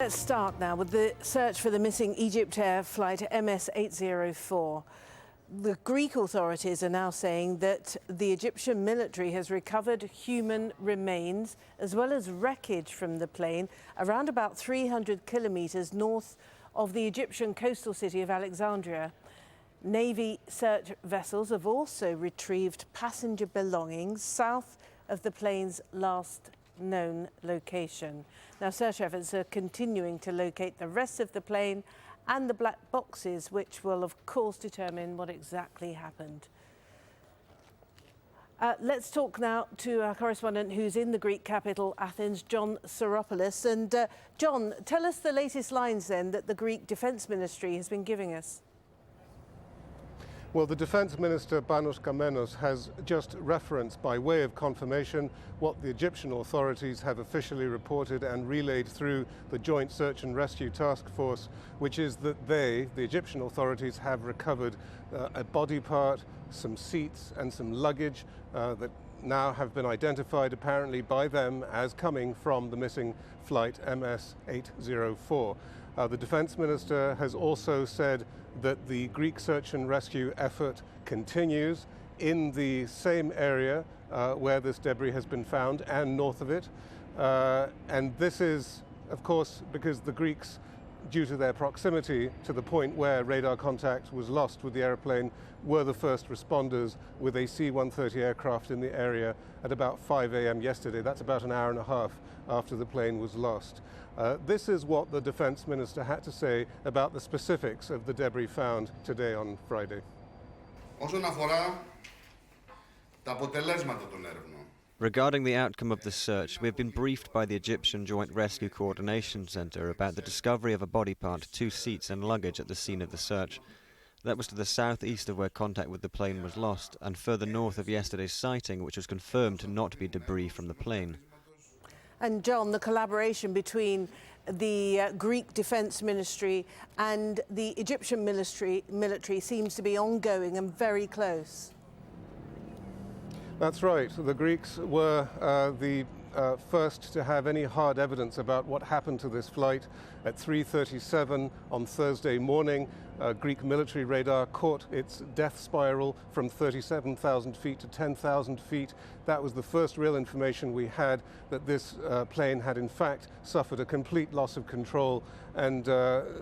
Let's start now with the search for the missing EgyptAir flight MS804. The Greek authorities are now saying that the Egyptian military has recovered human remains as well as wreckage from the plane around about 300 kilometres north of the Egyptian coastal city of Alexandria. Navy search vessels have also retrieved passenger belongings south of the plane's last known location. Now, search efforts are continuing to locate the rest of the plane and the black boxes, which will, of course, determine what exactly happened. Let's talk now to our correspondent who's in the Greek capital, Athens, John Psaropoulos. And John, tell us the latest lines then that the Greek Defence Ministry has been giving us. Well, the Defence Minister, Panos Kamenos, has just referenced by way of confirmation what the Egyptian authorities have officially reported and relayed through the Joint Search and Rescue Task Force, which is that the Egyptian authorities, have recovered a body part, some seats and some luggage that now have been identified apparently by them as coming from the missing flight MS804. The Defence Minister has also said that the Greek search and rescue effort continues in the same area where this debris has been found and north of it. And this is, of course, because the Greeks, due to their proximity to the point where radar contact was lost with the aeroplane, were the first responders with a C-130 aircraft in the area at about 5 a.m. yesterday. That's about an hour and a half after the plane was lost. This is what the Defence Minister had to say about the specifics of the debris found today on Friday. Regarding the outcome of the search, we have been briefed by the Egyptian Joint Rescue Coordination Centre about the discovery of a body part, 2 seats and luggage at the scene of the search. That was to the southeast of where contact with the plane was lost and further north of yesterday's sighting, which was confirmed to not be debris from the plane. And John, the collaboration between the Greek Defence Ministry and the Egyptian military seems to be ongoing and very close. That's right. The Greeks were the first to have any hard evidence about what happened to this flight. At 3:37 on Thursday morning, Greek military radar caught its death spiral from 37,000 feet to 10,000 feet. That was the first real information we had that this plane had in fact suffered a complete loss of control and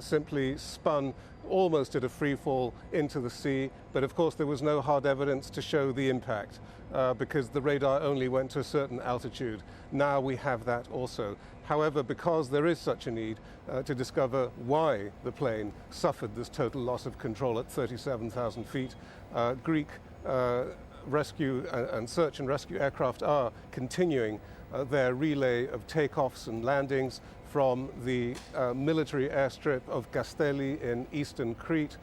simply spun almost at a free fall into the sea. But of course there was no hard evidence to show the impact because the radar only went to a certain altitude. Now we have that also. However, because there is such a need to discover why the plane suffered this total loss of control at 37,000 feet, Greek rescue and search and rescue aircraft are continuing their relay of takeoffs and landings from the military airstrip of Kasteli in eastern Crete.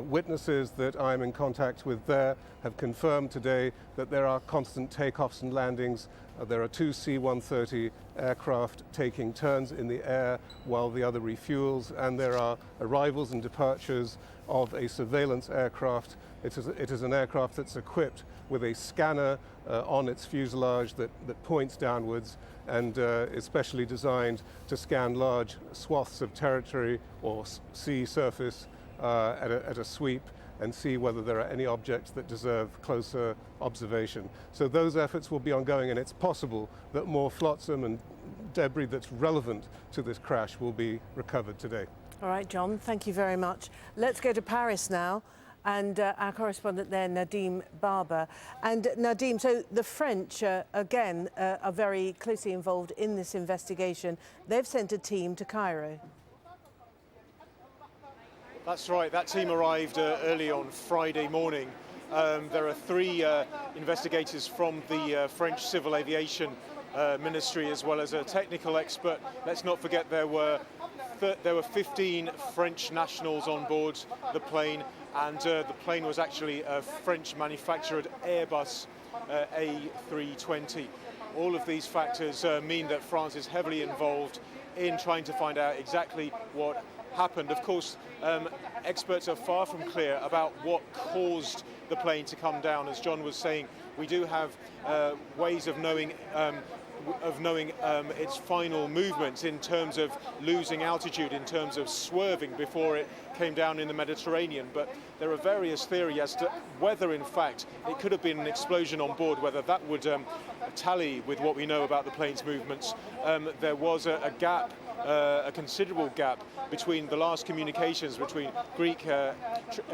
Witnesses that I'm in contact with there have confirmed today that there are constant takeoffs and landings. There are 2 C-130 aircraft taking turns in the air while the other refuels, and there are arrivals and departures of a surveillance aircraft. It is an aircraft that's equipped with a scanner on its fuselage that points downwards and is specially designed to scan large swaths of territory or sea surface at a sweep and see whether there are any objects that deserve closer observation. So those efforts will be ongoing, and it's possible that more flotsam and debris that's relevant to this crash will be recovered today. All right, John, thank you very much. Let's go to Paris now, and our correspondent there, Nadim Baba. And Nadim, so the French, again, are very closely involved in this investigation. They've sent a team to Cairo. That's right. That team arrived early on Friday morning. There are 3 investigators from the French Civil Aviation Ministry, as well as a technical expert. Let's not forget there were 15 French nationals on board the plane, and the plane was actually a French-manufactured Airbus A320. All of these factors mean that France is heavily involved in trying to find out exactly what happened. Of course, experts are far from clear about what caused the plane to come down. As John was saying, we do have ways of knowing of knowing its final movements in terms of losing altitude, in terms of swerving before it came down in the Mediterranean. But there are various theories as to whether, in fact, it could have been an explosion on board, whether that would tally with what we know about the plane's movements. There was a gap, a considerable gap, between the last communications between Greek air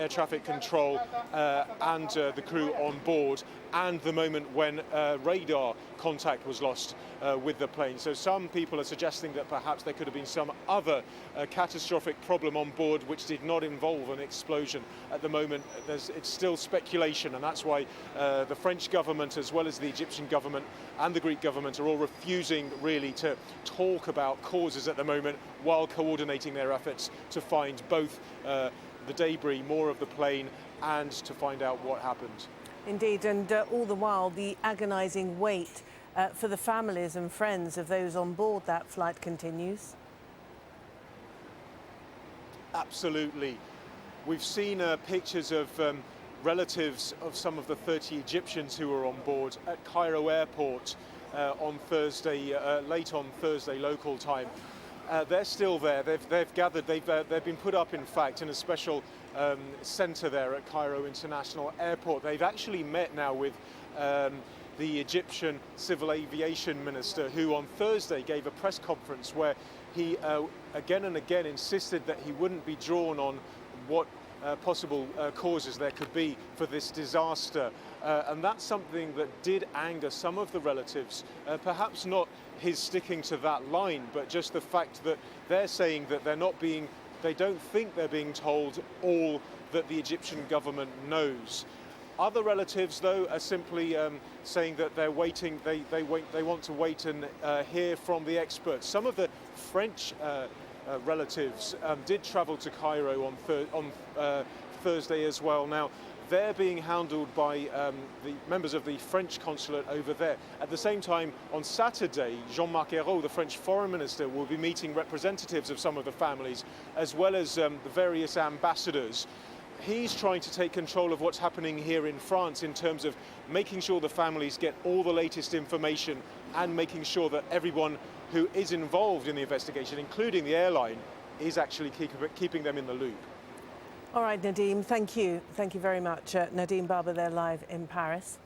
traffic control and the crew on board, and the moment when radar contact was lost with the plane. So some people are suggesting that perhaps there could have been some other catastrophic problem on board which did not involve an explosion. At the moment, it's still speculation, and that's why the French government, as well as the Egyptian government and the Greek government, are all refusing really to talk about causes at the moment, while coordinating their efforts to find both the debris, more of the plane, and to find out what happened. Indeed, and all the while, the agonising wait for the families and friends of those on board that flight continues. Absolutely. We've seen pictures of relatives of some of the 30 Egyptians who were on board at Cairo airport on Thursday, late on Thursday local time. They're still there. They've gathered. They've been put up, in fact, in a special centre there at Cairo International Airport. They've actually met now with the Egyptian Civil Aviation Minister, who on Thursday gave a press conference where he again and again insisted that he wouldn't be drawn on what possible causes there could be for this disaster. And that's something that did anger some of the relatives, perhaps not his sticking to that line, but just the fact that they're saying that they don't think they're being told all that the Egyptian government knows. Other relatives, though, are simply saying that they're waiting. They want to wait and hear from the experts. Some of the French relatives did travel to Cairo on Thursday as well. Now, they're being handled by the members of the French consulate over there. At the same time, on Saturday, Jean-Marc Ayrault, the French foreign minister, will be meeting representatives of some of the families, as well as the various ambassadors. He's trying to take control of what's happening here in France in terms of making sure the families get all the latest information and making sure that everyone who is involved in the investigation, including the airline, is actually keeping them in the loop. All right, Nadim, thank you. Thank you very much. Nadim Baba there live in Paris.